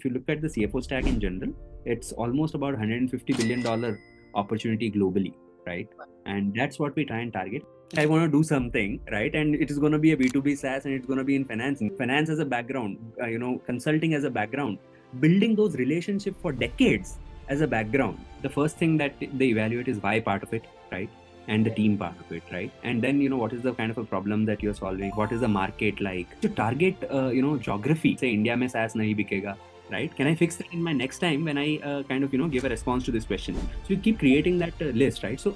you look at the CFO stack in general, it's almost about $150 billion opportunity globally, right? And that's what we try and target. I want to do something, right? And it is going to be a B2B SaaS and it's going to be in finance as a background, consulting as a background, building those relationships for decades as a background. The first thing that they evaluate is why part of it, right? And the team part of it, right? And then, what is the kind of a problem that you're solving? What is the market like? To target, geography. Say India mein SaaS nahi bikega, right? Can I fix that in my next time when I give a response to this question? So you keep creating that list, right? So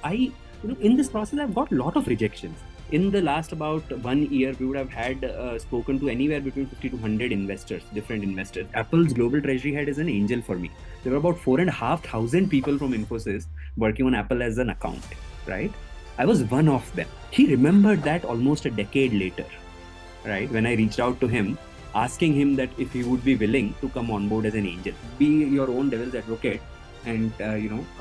in this process, I've got a lot of rejections. In the last about 1 year, we would have had spoken to anywhere between 50 to 100 investors, different investors. Apple's global treasury head is an angel for me. There were about 4,500 people from Infosys working on Apple as an account, right? I was one of them. He remembered that almost a decade later, right? When I reached out to him, asking him that if he would be willing to come on board as an angel, be your own devil's advocate, and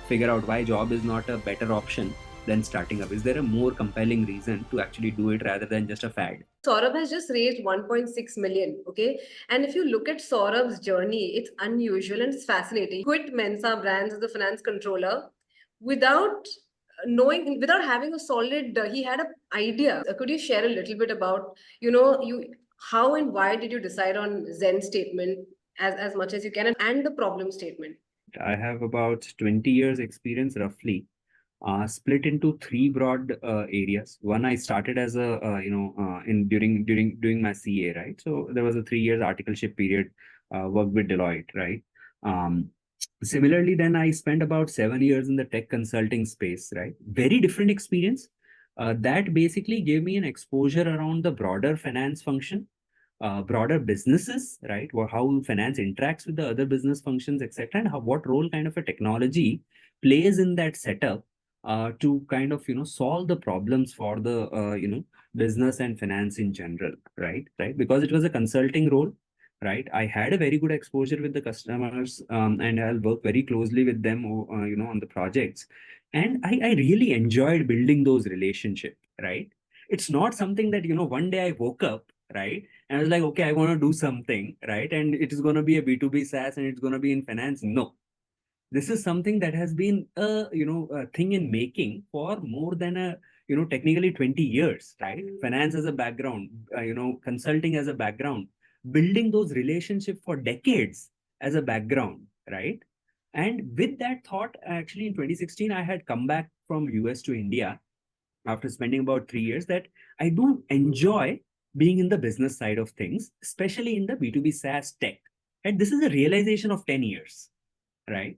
figure out why job is not a better option than starting up. Is there a more compelling reason to actually do it rather than just a fad? Saurabh has just raised 1.6 million. Okay. And if you look at Saurabh's journey, it's unusual and it's fascinating. Quit Mensa Brands as the finance controller without having a solid, he had an idea. Could you share a little bit about, how and why did you decide on ZenStatement as much as you can, and the problem statement? I have about 20 years experience roughly, split into three broad areas. One, I started as a during my CA, right? So there was a 3 years articleship period, worked with Deloitte, right? Similarly, then I spent about 7 years in the tech consulting space, right? Very different experience. That basically gave me an exposure around the broader finance function, broader businesses, right? How finance interacts with the other business functions, etc., and what role kind of a technology plays in that setup to kind of solve the problems for the business and finance in general, right? Because it was a consulting role, right? I had a very good exposure with the customers, and I'll work very closely with them, on the projects, and I really enjoyed building those relationships, right? It's not something that one day I woke up, right, and I was like, okay, I want to do something, right, and it is going to be a B2B SaaS and it's going to be in finance. No, this is something that has been a thing in making for more than technically 20 years, right? Finance as a background, consulting as a background, building those relationships for decades as a background, right? And with that thought, actually in 2016, I had come back from US to India after spending about 3 years, that I do enjoy being in the business side of things, especially in the B2B SaaS tech. And this is a realization of 10 years, right?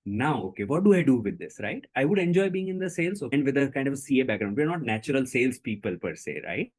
Now, okay, what do I do with this, right? I would enjoy being in the sales, and with a kind of a CA background. We're not natural salespeople per se, right?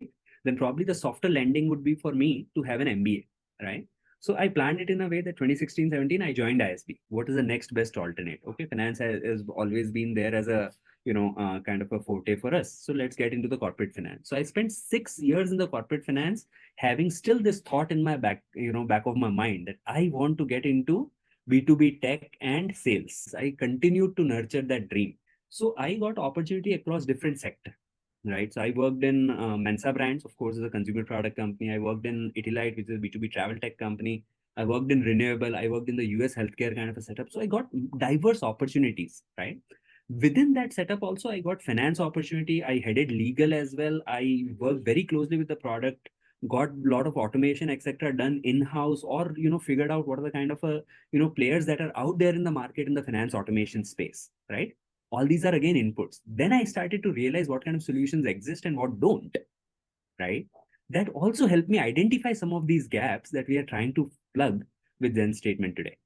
Then probably the softer landing would be for me to have an MBA, right? So I planned it in a way that 2016-17, I joined ISB. What is the next best alternate? Okay, finance has always been there as a kind of a forte for us. So let's get into the corporate finance. So I spent 6 years in the corporate finance, having still this thought in my back of my mind that I want to get into B2B tech and sales. I continued to nurture that dream. So I got opportunity across different sectors, right? So I worked in Mensa Brands, of course, as a consumer product company. I worked in Itilite, which is a B2B travel tech company. I worked in Renewable. I worked in the US healthcare kind of a setup. So I got diverse opportunities, right? Within that setup also, I got finance opportunity. I headed legal as well. I worked very closely with the product, got a lot of automation, etc., done in-house, or figured out what are the kind of players that are out there in the market in the finance automation space, right? All these are again inputs. Then I started to realize what kind of solutions exist and what don't, right? That also helped me identify some of these gaps that we are trying to plug with ZenStatement today,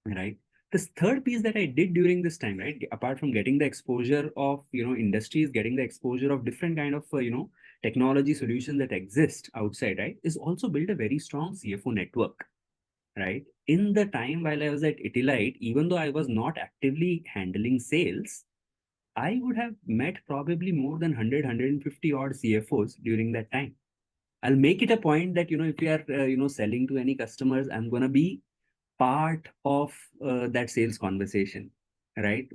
right? This third piece that I did during this time, right, apart from getting the exposure of industries, getting the exposure of different kind of technology solutions that exist outside, right, is also build a very strong CFO network, right? In the time while I was at Itilite, even though I was not actively handling sales, I would have met probably more than 100, 150 odd CFOs during that time. I'll make it a point that, if we are, selling to any customers, I'm going to be part of that sales conversation, right?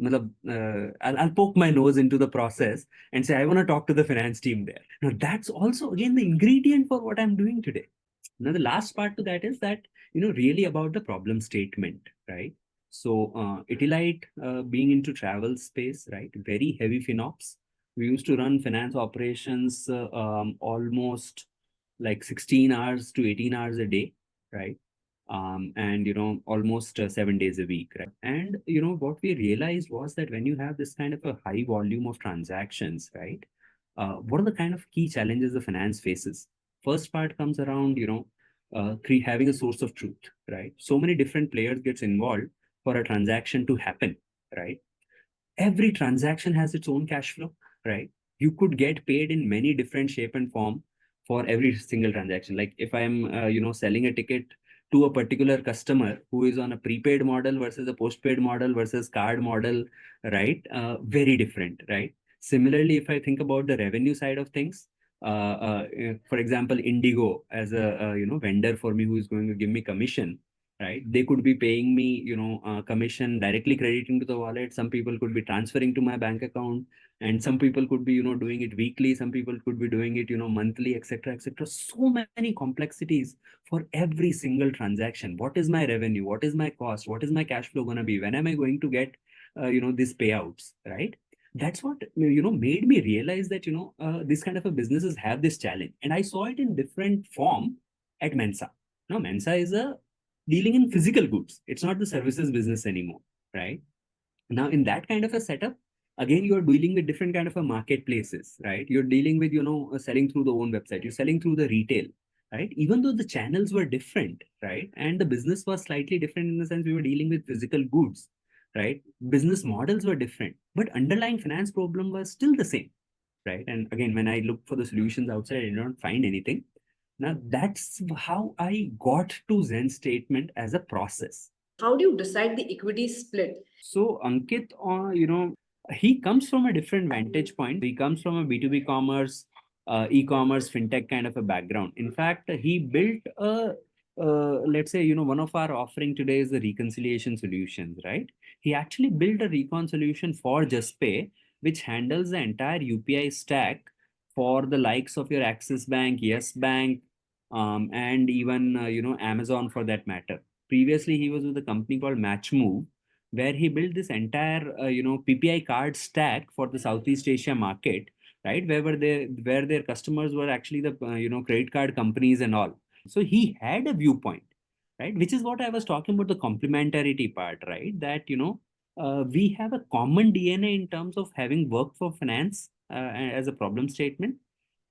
I'll poke my nose into the process and say, I want to talk to the finance team there. Now, that's also, again, the ingredient for what I'm doing today. Now, the last part to that is that, really about the problem statement, right? So Itilite being into travel space, right? Very heavy FinOps. We used to run finance operations almost like 16 hours to 18 hours a day, right? And almost 7 days a week, right? And what we realized was that when you have this kind of a high volume of transactions, right? What are the kind of key challenges the finance faces? First part comes around, having a source of truth, right? So many different players gets involved for a transaction to happen, right? Every transaction has its own cash flow, right? You could get paid in many different shape and form for every single transaction. Like if I'm, selling a ticket to a particular customer who is on a prepaid model versus a postpaid model versus card model, right? Very different, right? Similarly, if I think about the revenue side of things, for example, Indigo as a vendor for me who is going to give me commission, right? They could be paying me, commission directly crediting to the wallet. Some people could be transferring to my bank account, and some people could be, doing it weekly. Some people could be doing it, monthly, etc., etc. So many complexities for every single transaction. What is my revenue? What is my cost? What is my cash flow going to be? When am I going to get, these payouts, right? That's what made me realize that this kind of a businesses have this challenge, and I saw it in different form at Mensa. Now Mensa is a dealing in physical goods. It's not the services business anymore, right? Now, in that kind of a setup, again, you're dealing with different kind of a marketplaces, right? You're dealing with, selling through the own website. You're selling through the retail, right? Even though the channels were different, right? And the business was slightly different in the sense we were dealing with physical goods, right? Business models were different, but underlying finance problem was still the same, right? And again, when I looked for the solutions outside, I did not find anything. Now, that's how I got to ZenStatement as a process. How do you decide the equity split? So, Ankit, he comes from a different vantage point. He comes from a B2B commerce, e-commerce, fintech kind of a background. In fact, he built let's say, one of our offering today is the reconciliation solutions, right? He actually built a recon solution for JustPay, which handles the entire UPI stack for the likes of your Axis Bank, Yes Bank, and even, Amazon for that matter. Previously, he was with a company called MatchMove, where he built this entire PPI card stack for the Southeast Asia market, right? Where their customers were actually the credit card companies and all. So he had a viewpoint, right? Which is what I was talking about, the complementarity part, right? That we have a common DNA in terms of having worked for finance as a problem statement,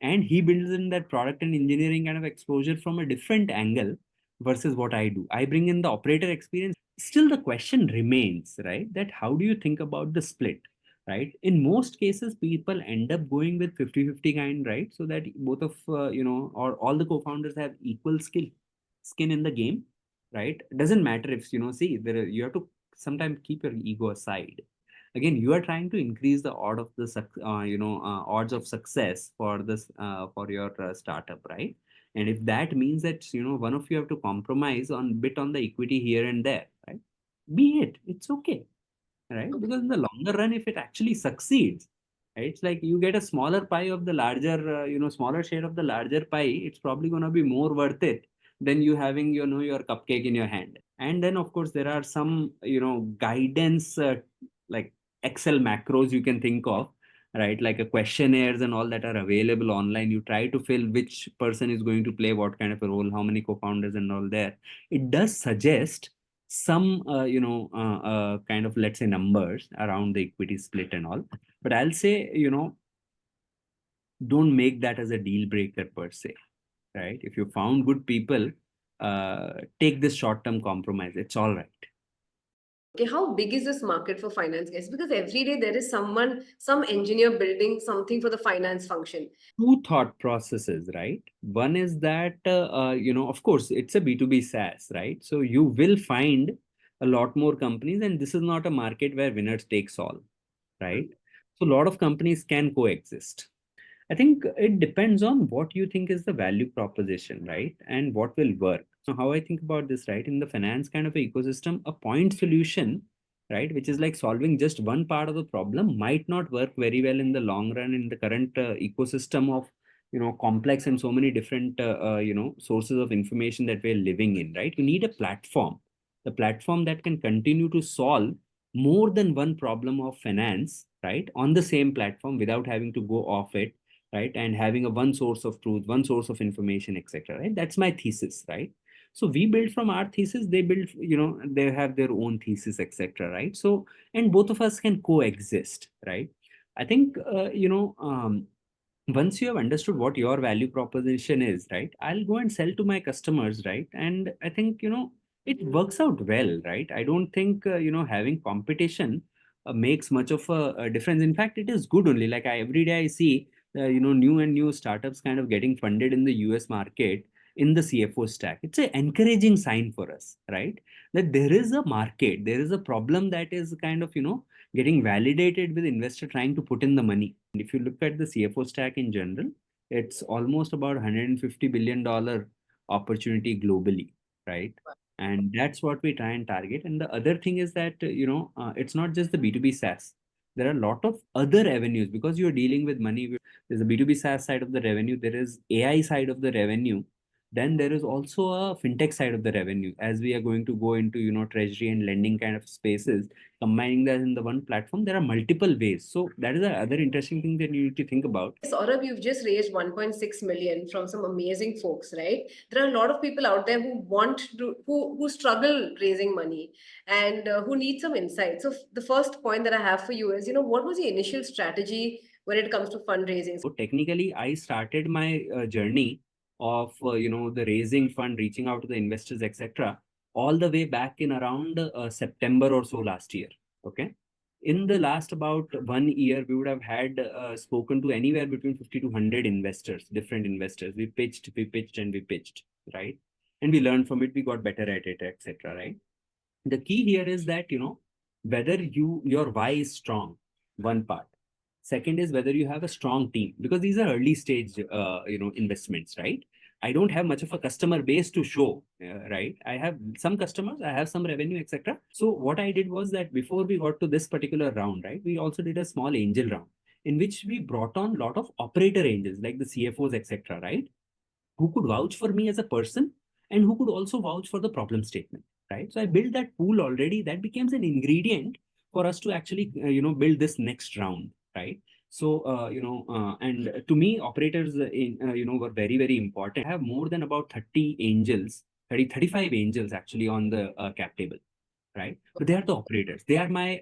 and he builds in that product and engineering kind of exposure from a different angle versus what I do. I bring in the operator experience. Still, the question remains, right? That how do you think about the split, right? In most cases, people end up going with 50-50 kind, right? So that both of, or all the co-founders have equal skin in the game, right? Doesn't matter if, see, you have to sometimes keep your ego aside. Again, you are trying to increase the odds of success for this for your startup, right? And if that means that one of you have to compromise on bit on the equity here and there, right? Be it's okay, right? Because in the longer run, if it actually succeeds, right, it's like you get a smaller pie of the larger, smaller share of the larger pie. It's probably going to be more worth it than you having, your cupcake in your hand. And then, of course, there are some, guidance, like Excel macros you can think of, right? Like a questionnaires and all that are available online. You try to fill which person is going to play what kind of a role, how many co-founders and all there. It does suggest some kind of, let's say, numbers around the equity split and all, but I'll say, don't make that as a deal breaker per se, right? If you found good people, take this short term compromise, it's all right. Okay, how big is this market for finance guys? Because every day there is someone, some engineer building something for the finance function. Two thought processes, right? One is that, of course, it's a B2B SaaS, right? So you will find a lot more companies, and this is not a market where winners takes all, right? So a lot of companies can coexist. I think it depends on what you think is the value proposition, right? And what will work. So how I think about this, right? In the finance kind of ecosystem, a point solution, right, which is like solving just one part of the problem might not work very well in the long run in the current ecosystem of complex and so many different, sources of information that we're living in, right? You need a platform, the platform that can continue to solve more than one problem of finance, right? On the same platform without having to go off it, right? And having a one source of truth, one source of information, etc. Right? That's my thesis, right? So we build from our thesis, they build, they have their own thesis, etc. Right? So, and both of us can coexist, right? I think, once you have understood what your value proposition is, right, I'll go and sell to my customers, right? And I think, it works out well, right? I don't think, having competition makes much of a difference. In fact, it is good only. Like every day I see, new and new startups kind of getting funded in the US market in the CFO stack. It's an encouraging sign for us, right? That there is a market, there is a problem that is kind of, getting validated with investor trying to put in the money. And if you look at the CFO stack in general, it's almost about $150 billion opportunity globally, right? And that's what we try and target. And the other thing is that, it's not just the B2B SaaS. There are a lot of other avenues because you're dealing with money. There's a B2B SaaS side of the revenue. There is AI side of the revenue. Then there is also a fintech side of the revenue as we are going to go into, treasury and lending kind of spaces, combining that in the one platform. There are multiple ways. So that is the other interesting thing that you need to think about. Saurabh, you've just raised 1.6 million from some amazing folks, right? There are a lot of people out there who want to, who struggle raising money and who need some insight. So the first point that I have for you is, what was the initial strategy when it comes to fundraising? So technically, I started my journey of, the raising fund, reaching out to the investors, etc., all the way back in around September or so last year. Okay. In the last about 1 year, we would have had spoken to anywhere between 50 to 100 investors, different investors. We pitched, and we pitched, right? And we learned from it, we got better at it, etc. Right? The key here is that, whether your why is strong, one part. Second is whether you have a strong team, because these are early stage, investments, right? I don't have much of a customer base to show, right? I have some customers, I have some revenue, etc. So what I did was that before we got to this particular round, right, we also did a small angel round in which we brought on a lot of operator angels like the CFOs, etc., right? Who could vouch for me as a person and who could also vouch for the problem statement, right? So I built that pool already. That becomes an ingredient for us to actually, build this next round, right? So, and to me, operators, were very, very important. I have more than about 30 angels, 35 angels actually on the cap table, right? But they are the operators. They are my,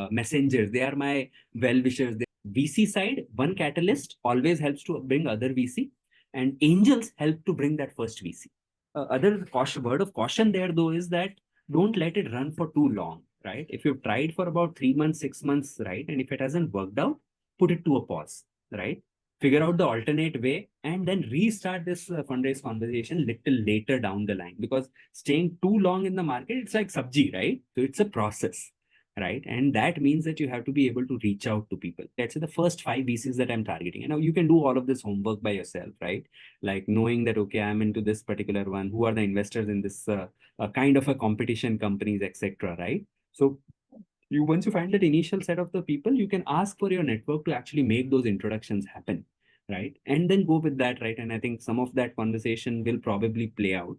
messengers. They are my well-wishers. VC side, one catalyst always helps to bring other VC, and angels help to bring that first VC. Other caution, word of caution there though is that don't let it run for too long, right? If you've tried for about 3 months, 6 months, right, and if it hasn't worked out, put it to a pause, right? Figure out the alternate way and then restart this fundraise conversation little later down the line, because staying too long in the market, it's like sabji, right? So it's a process, right? And that means that you have to be able to reach out to people. That's the first 5 VCs that I'm targeting. And now you can do all of this homework by yourself, right? Like knowing that, okay, I'm into this particular one. Who are the investors in this kind of a competition companies, etc., right? So once you find that initial set of the people, you can ask for your network to actually make those introductions happen, right? And then go with that, right? And I think some of that conversation will probably play out.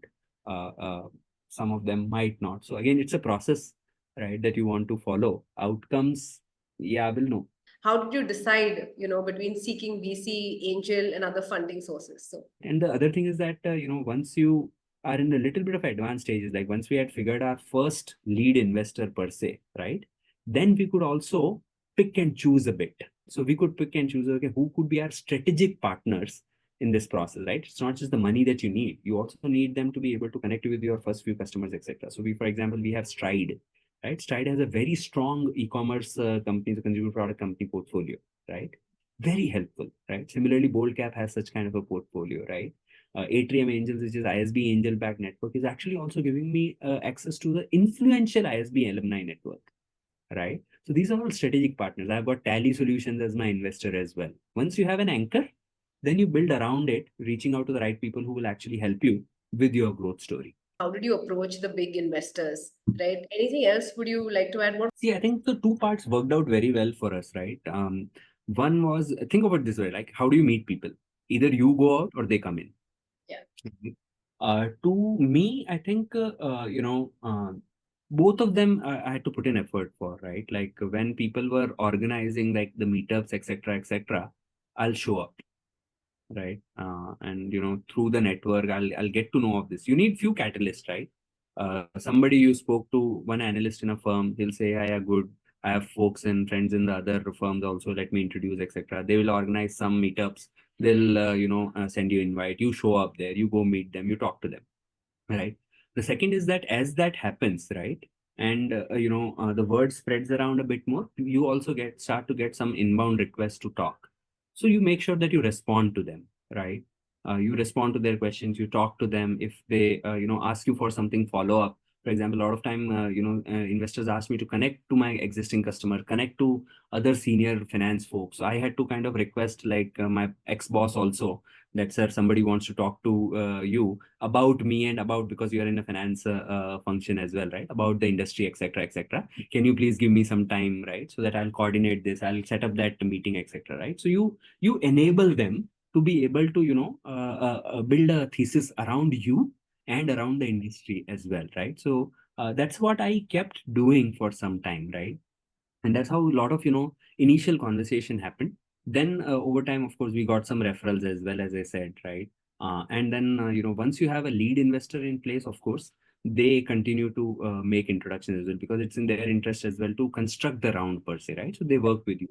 Some of them might not. So again, it's a process, right, that you want to follow. Outcomes, yeah, we'll know. How did you decide, between seeking VC, angel, and other funding sources? So, and the other thing is that, once you are in a little bit of advanced stages, like once we had figured our first lead investor per se, right? Then we could also pick and choose a bit. So we could pick and choose, okay, who could be our strategic partners in this process, right? It's not just the money that you need. You also need them to be able to connect with your first few customers, etc. So we, for example, we have Stride, right? Stride has a very strong e-commerce company, the consumer product company portfolio, right? Very helpful, right? Similarly, Boldcap has such kind of a portfolio, right? Atrium Angels, which is ISB Angel Back Network, is actually also giving me access to the influential ISB alumni network, right? So these are all strategic partners. I've got Tally Solutions as my investor as well. Once you have an anchor, then you build around it, reaching out to the right people who will actually help you with your growth story. How did you approach the big investors, right? Anything else would you like to add? See, I think the two parts worked out very well for us, right? One was, think of it this way, like how do you meet people? Either you go out or they come in. Yeah. To me, I think, both of them I had to put in effort for, right? Like when people were organizing like the meetups, etc., I'll show up, right? And through the network, I'll get to know of this. You need few catalysts, right? Somebody you spoke to, one analyst in a firm, he'll say, yeah, yeah, good. I have folks and friends in the other firms also. Let me introduce, etc. They will organize some meetups. They'll, send you invite. You show up there. You go meet them. You talk to them, right? The second is that as that happens, right, and the word spreads around a bit more, you also start to get some inbound requests to talk. So you make sure that you respond to them, right? You respond to their questions, you talk to them. If they ask you for something follow up, for example, a lot of time investors ask me to connect to my existing customer, connect to other senior finance folks. So I had to kind of request, like, my ex boss also, that, sir, somebody wants to talk to you about me and about, because you are in a finance function as well, right, about the industry, etc., can you please give me some time, right, so that I'll coordinate this, I'll set up that meeting, etc., right? So you enable them to be able to build a thesis around you and around the industry as well, right? So that's what I kept doing for some time, right? And that's how a lot of initial conversation happened. Then over time, of course, we got some referrals as well, as I said, right? And then once you have a lead investor in place, of course, they continue to make introductions as well, because it's in their interest as well to construct the round per se, right? So they work with you.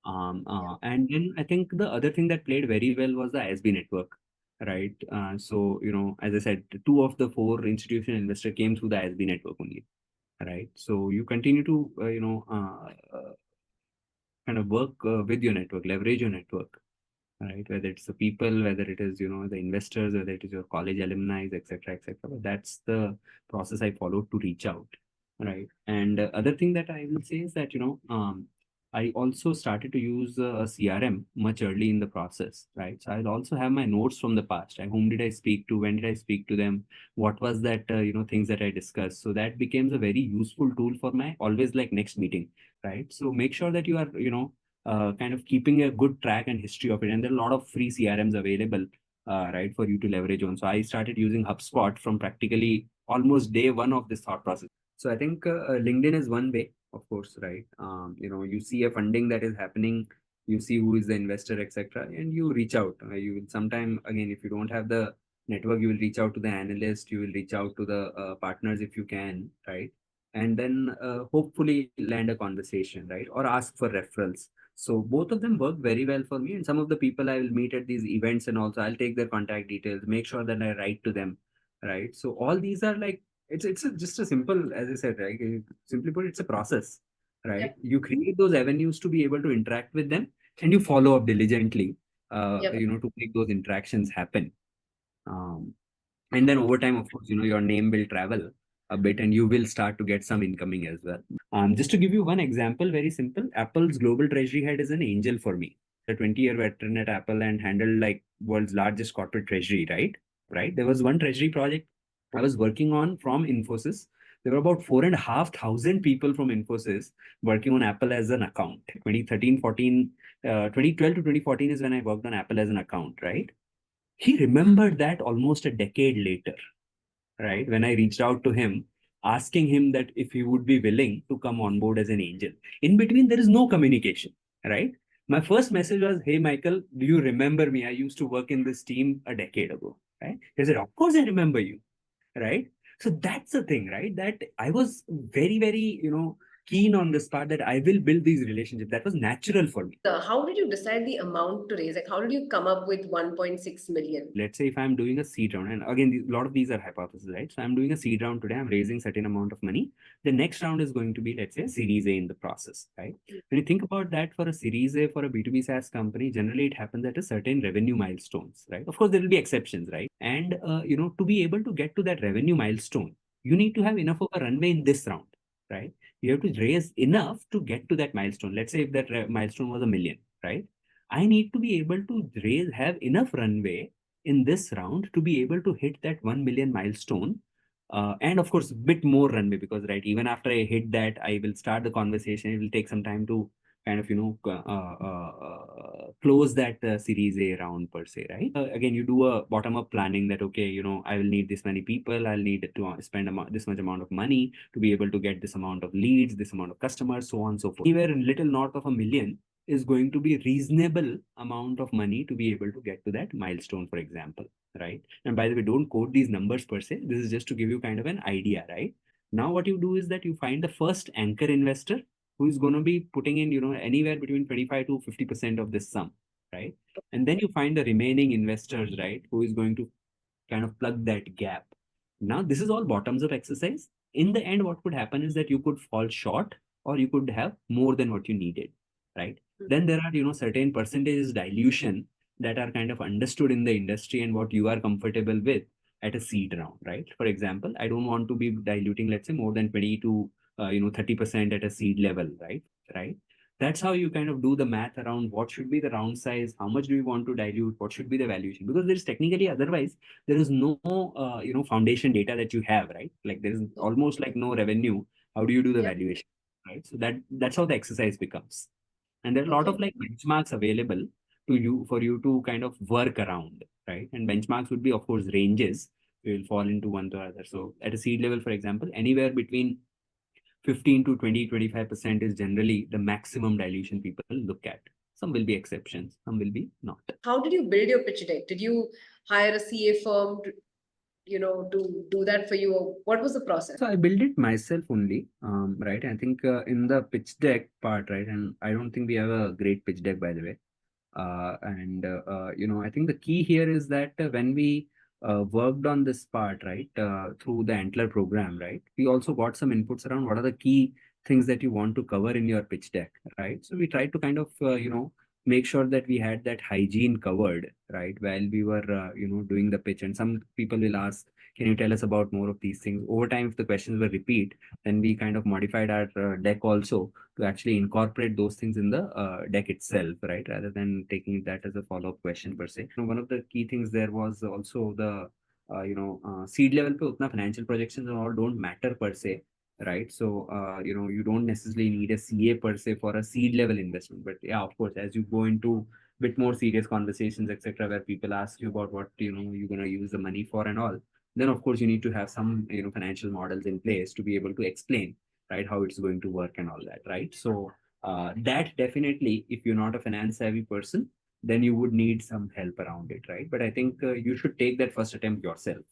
And then I think the other thing that played very well was the ISB network, right? So as I said, two of the four institutional investors came through the ISB network only, right? So you continue to kind of work with your network, leverage your network, right? Whether it's the people, whether it is the investors, whether it is your college alumni, etc., etc. But that's the process I followed to reach out, right? And other thing that I will say is that I also started to use a CRM much early in the process, right? So I'll also have my notes from the past. Right? Whom did I speak to? When did I speak to them? What was that things that I discussed? So that becomes a very useful tool for my always like next meeting, right? So make sure that you are kind of keeping a good track and history of it. And there are a lot of free CRMs available, right, for you to leverage on. So I started using HubSpot from practically almost day one of this thought process. So I think LinkedIn is one way, of course, right? You see a funding that is happening, you see who is the investor, etc., and you reach out. You will sometime, again, if you don't have the network, you will reach out to the analyst, you will reach out to the partners if you can, right? And then hopefully land a conversation, right? Or ask for referrals. So both of them work very well for me. And some of the people I will meet at these events, and also I'll take their contact details, make sure that I write to them, right? So all these are like, just a simple, as I said, right? Simply put, it's a process, right? Yep. You create those avenues to be able to interact with them, and you follow up diligently, Yep. to make those interactions happen. And then over time, of course, your name will travel a bit, and you will start to get some incoming as well. Just to give you one example, very simple, Apple's global treasury head is an angel for me. A 20-year veteran at Apple and handled like world's largest corporate treasury, right? Right. There was one treasury project I was working on from Infosys. There were about 4,500 people from Infosys working on Apple as an account. 2013, 14, 2012 to 2014 is when I worked on Apple as an account, right? He remembered that almost a decade later, right? When I reached out to him, asking him that if he would be willing to come on board as an angel. In between, there is no communication, right? My first message was, hey, Michael, do you remember me? I used to work in this team a decade ago, right? He said, of course I remember you, right? So that's the thing, right? That I was very, very, keen on this part that I will build these relationships. That was natural for me. How did you decide the amount to raise? Like, how did you come up with 1.6 million? Let's say if I'm doing a seed round, and again, a lot of these are hypotheses, right? So I'm doing a seed round today, I'm raising certain amount of money. The next round is going to be, let's say, a series A in the process, right? When you think about that, for a series A, for a B2B SaaS company, generally it happens at a certain revenue milestones, right? Of course, there will be exceptions, right? And, to be able to get to that revenue milestone, you need to have enough of a runway in this round, right? You have to raise enough to get to that milestone. Let's say if that milestone was 1 million, right? I need to be able to have enough runway in this round to be able to hit that 1 million milestone. And of course, a bit more runway, because, right, even after I hit that, I will start the conversation. It will take some time to kind of, close that series A round per se, right? Again, you do a bottom up planning that, okay, I will need this many people, I'll need to spend this much amount of money to be able to get this amount of leads, this amount of customers, so on and so forth. Anywhere in little north of 1 million is going to be reasonable amount of money to be able to get to that milestone, for example, right? And by the way, don't quote these numbers per se. This is just to give you kind of an idea, right? Now, what you do is that you find the first anchor investor who is going to be putting in, anywhere between 25 to 50% of this sum, right? And then you find the remaining investors, right, who is going to kind of plug that gap. Now, this is all bottoms up exercise. In the end, what could happen is that you could fall short or you could have more than what you needed, right? Then there are, certain percentages dilution that are kind of understood in the industry and what you are comfortable with at a seed round, right? For example, I don't want to be diluting, let's say, more than 20 to 30% at a seed level, right? Right. That's how you kind of do the math around what should be the round size, how much do you want to dilute, what should be the valuation, because there is technically otherwise there is no foundation data that you have, right? Like there is almost like no revenue. How do you do the Yeah. valuation, right? So that's how the exercise becomes. And there are a lot Okay. of like benchmarks available to you for you to kind of work around, right? And benchmarks would be, of course, ranges. You will fall into one to other. So at a seed level, for example, anywhere between 15 to 20, 25% is generally the maximum dilution people look at. Some will be exceptions, some will be not. How did you build your pitch deck? Did you hire a CA firm to do that for you? Or what was the process? So I built it myself only, right? I think in the pitch deck part, right? And I don't think we have a great pitch deck, by the way. I think the key here is that when we worked on this part, right, through the Antler program, right, we also got some inputs around what are the key things that you want to cover in your pitch deck, right? So we tried to kind of, make sure that we had that hygiene covered, right, while we were, doing the pitch. And some people will ask, can you tell us about more of these things? Over time, if the questions were repeat, then we kind of modified our deck also to actually incorporate those things in the deck itself, right? Rather than taking that as a follow-up question per se. One of the key things there was also the, seed level pe utna financial projections and all don't matter per se, right? So, you don't necessarily need a CA per se for a seed level investment. But yeah, of course, as you go into bit more serious conversations, etc., where people ask you about what, you're going to use the money for and all, then of course you need to have some, financial models in place to be able to explain, right, how it's going to work and all that, right? So that definitely, if you're not a finance savvy person, then you would need some help around it, right? But I think you should take that first attempt yourself,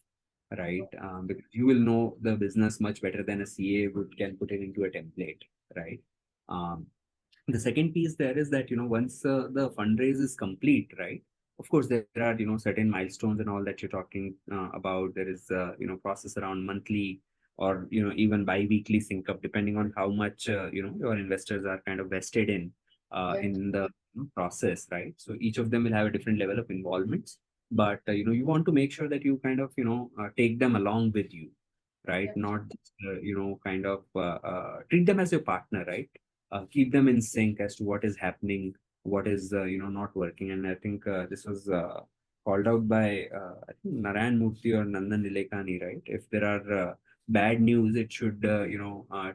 right? Because you will know the business much better than a CA would can put it into a template, right? Um, the second piece there is that, once the fundraise is complete, right, of course there are, certain milestones and all that you're talking about. There is process around monthly or even bi-weekly sync up, depending on how much your investors are kind of vested Yeah. in the process, right? So each of them will have a different level of involvements, but you want to make sure that you kind of take them along with you, right? Yeah. Not just, kind of treat them as your partner, right? Keep them in sync as to what is happening, what is not working. And I think this was called out by I think Narayan Murthy or Nandan Nilekani, right? If there are bad news, it should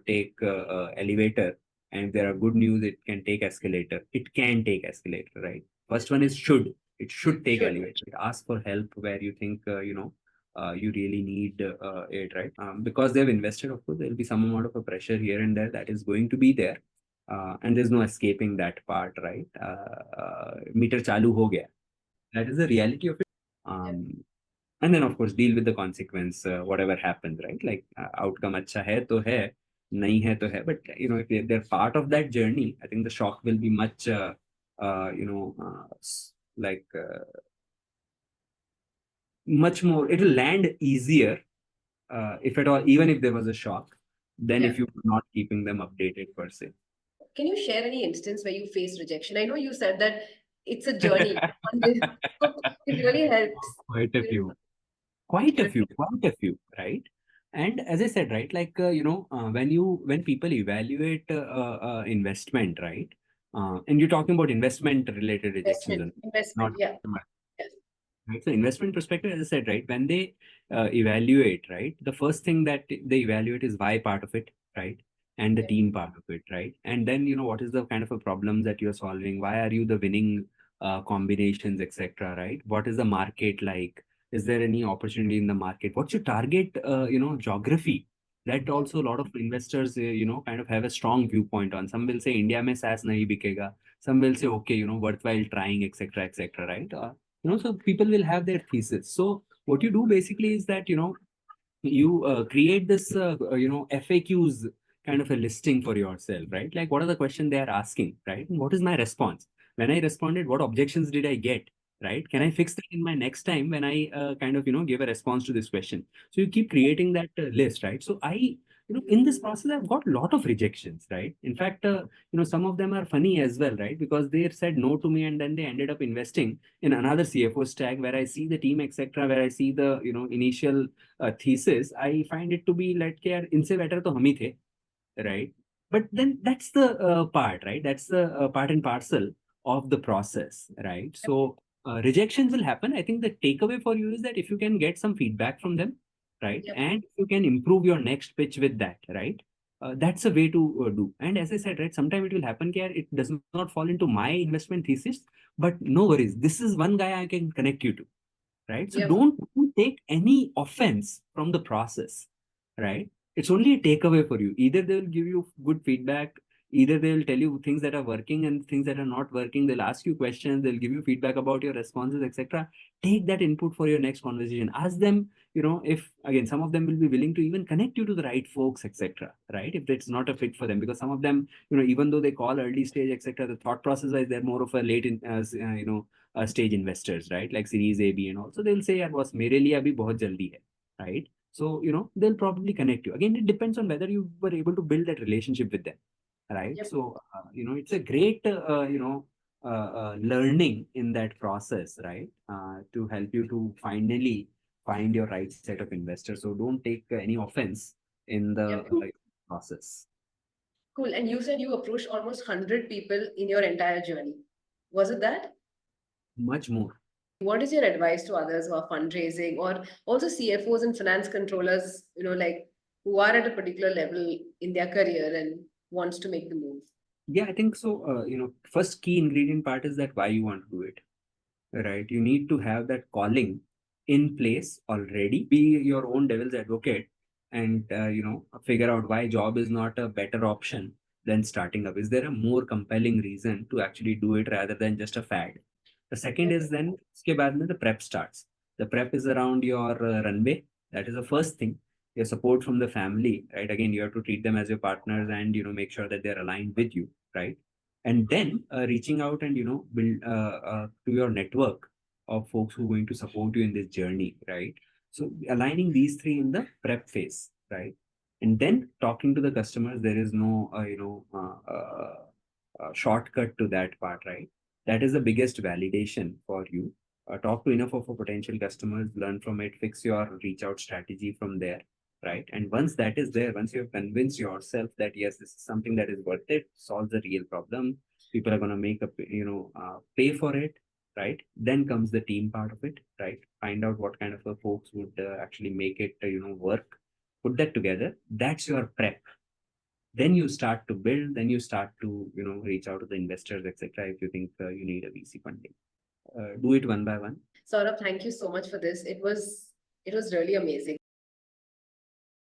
take elevator, and if there are good news, it can take escalator. It can take escalator, right? First one is should. It should take Should. elevator. Ask for help where you think you really need it, right? Because they've invested, of course, there'll be some amount of a pressure here and there that is going to be there. And there's no escaping that part, right? Meter chalu ho gaya. That is the reality of it. And then, of course, deal with the consequence, whatever happens, right? Like outcome acha hai to hai, nahi hai to hai. But if they're part of that journey, I think the shock will be much, like much more. It will land easier, if at all, even if there was a shock, than Yeah. if you were not keeping them updated per se. Can you share any instance where you faced rejection? I know you said that it's a journey. So it really helps. Quite a few, quite a few, right? And as I said, right, like when people evaluate investment, right, and you're talking about investment related rejections Investment. and Investment. not Yeah. customer, Yes. right? So investment perspective, as I said, right, when they evaluate, right, the first thing that they evaluate is why part of it, right? and the Yeah. team part of it, right? And then, what is the kind of a problems that you're solving? Why are you the winning combinations, etc., right? What is the market like? Is there any opportunity in the market? What's your target, geography? That Yeah. also a lot of investors, kind of have a strong viewpoint on. Some will say India mein SaaS nahi bikega. Some will say, okay, worthwhile trying, etc., right? So people will have their thesis. So what you do basically is that, you create this FAQs kind of a listing for yourself, right? Like, what are the questions they are asking, right? And what is my response? When I responded, what objections did I get, right? Can I fix that in my next time when I kind of give a response to this question? So you keep creating that list, right? So I in this process I've got a lot of rejections, right? In fact, some of them are funny as well, right? Because they said no to me and then they ended up investing in another CFO stack where I see the team, etc., where I see the initial thesis, I find it to be like, यार इनसे better तो हम ही थे, right? But then that's the part, right? That's the part and parcel of the process, right? So rejections will happen. I think the takeaway for you is that if you can get some feedback from them, right, Yep. and you can improve your next pitch with that, right? That's a way to do. And as I said, right, sometime it will happen here. It does not fall into my investment thesis, but no worries. This is one guy I can connect you to, right? So Yep. don't take any offense from the process, right? It's only a takeaway for you. Either they will give you good feedback, either they will tell you things that are working and things that are not working. They'll ask you questions, they'll give you feedback about your responses, etc. Take that input for your next conversation. Ask them, if again some of them will be willing to even connect you to the right folks, etc. Right? If it's not a fit for them, because some of them, even though they call early stage, etc., the thought process wise, they're more of a late in, stage investors, right? Like Series A, B, and all. So they'll say, "यार boss, मेरे लिए अभी बहुत जल्दी है," right? So they'll probably connect you. Again, it depends on whether you were able to build that relationship with them, right? Yep. So it's a great learning in that process, right? To help you to finally find your right set of investors. So don't take any offense in the Yep. process. Cool. And you said you approached almost 100 people in your entire journey. Was it that? Much more. What is your advice to others who are fundraising or also CFOs and finance controllers, like who are at a particular level in their career and wants to make the move? Yeah, I think so. First key ingredient part is that why you want to do it, right? You need to have that calling in place already. Be your own devil's advocate and figure out why job is not a better option than starting up. Is there a more compelling reason to actually do it rather than just a fad? The second Yep. is then उसके बाद में the prep starts. The prep is around your runway. That is the first thing. Your support from the family, right? Again, you have to treat them as your partners and make sure that they're aligned with you, right? And then reaching out and build to your network of folks who are going to support you in this journey, right? So aligning these three in the prep phase, right? And then talking to the customers, there is no shortcut to that part, right? That is the biggest validation for you. Talk to enough of a potential customers, learn from it, fix your reach out strategy from there, right? And once that is there, once you have convinced yourself that yes, this is something that is worth it, solves a real problem, people are going to make a pay for it, right? Then comes the team part of it, right? Find out what kind of folks would actually make it work, put that together. That's your prep. Then you start to build, then you start to reach out to the investors, etc., if you think you need a VC funding. Do it one by one. Saurabh, thank you so much for this. It was really amazing.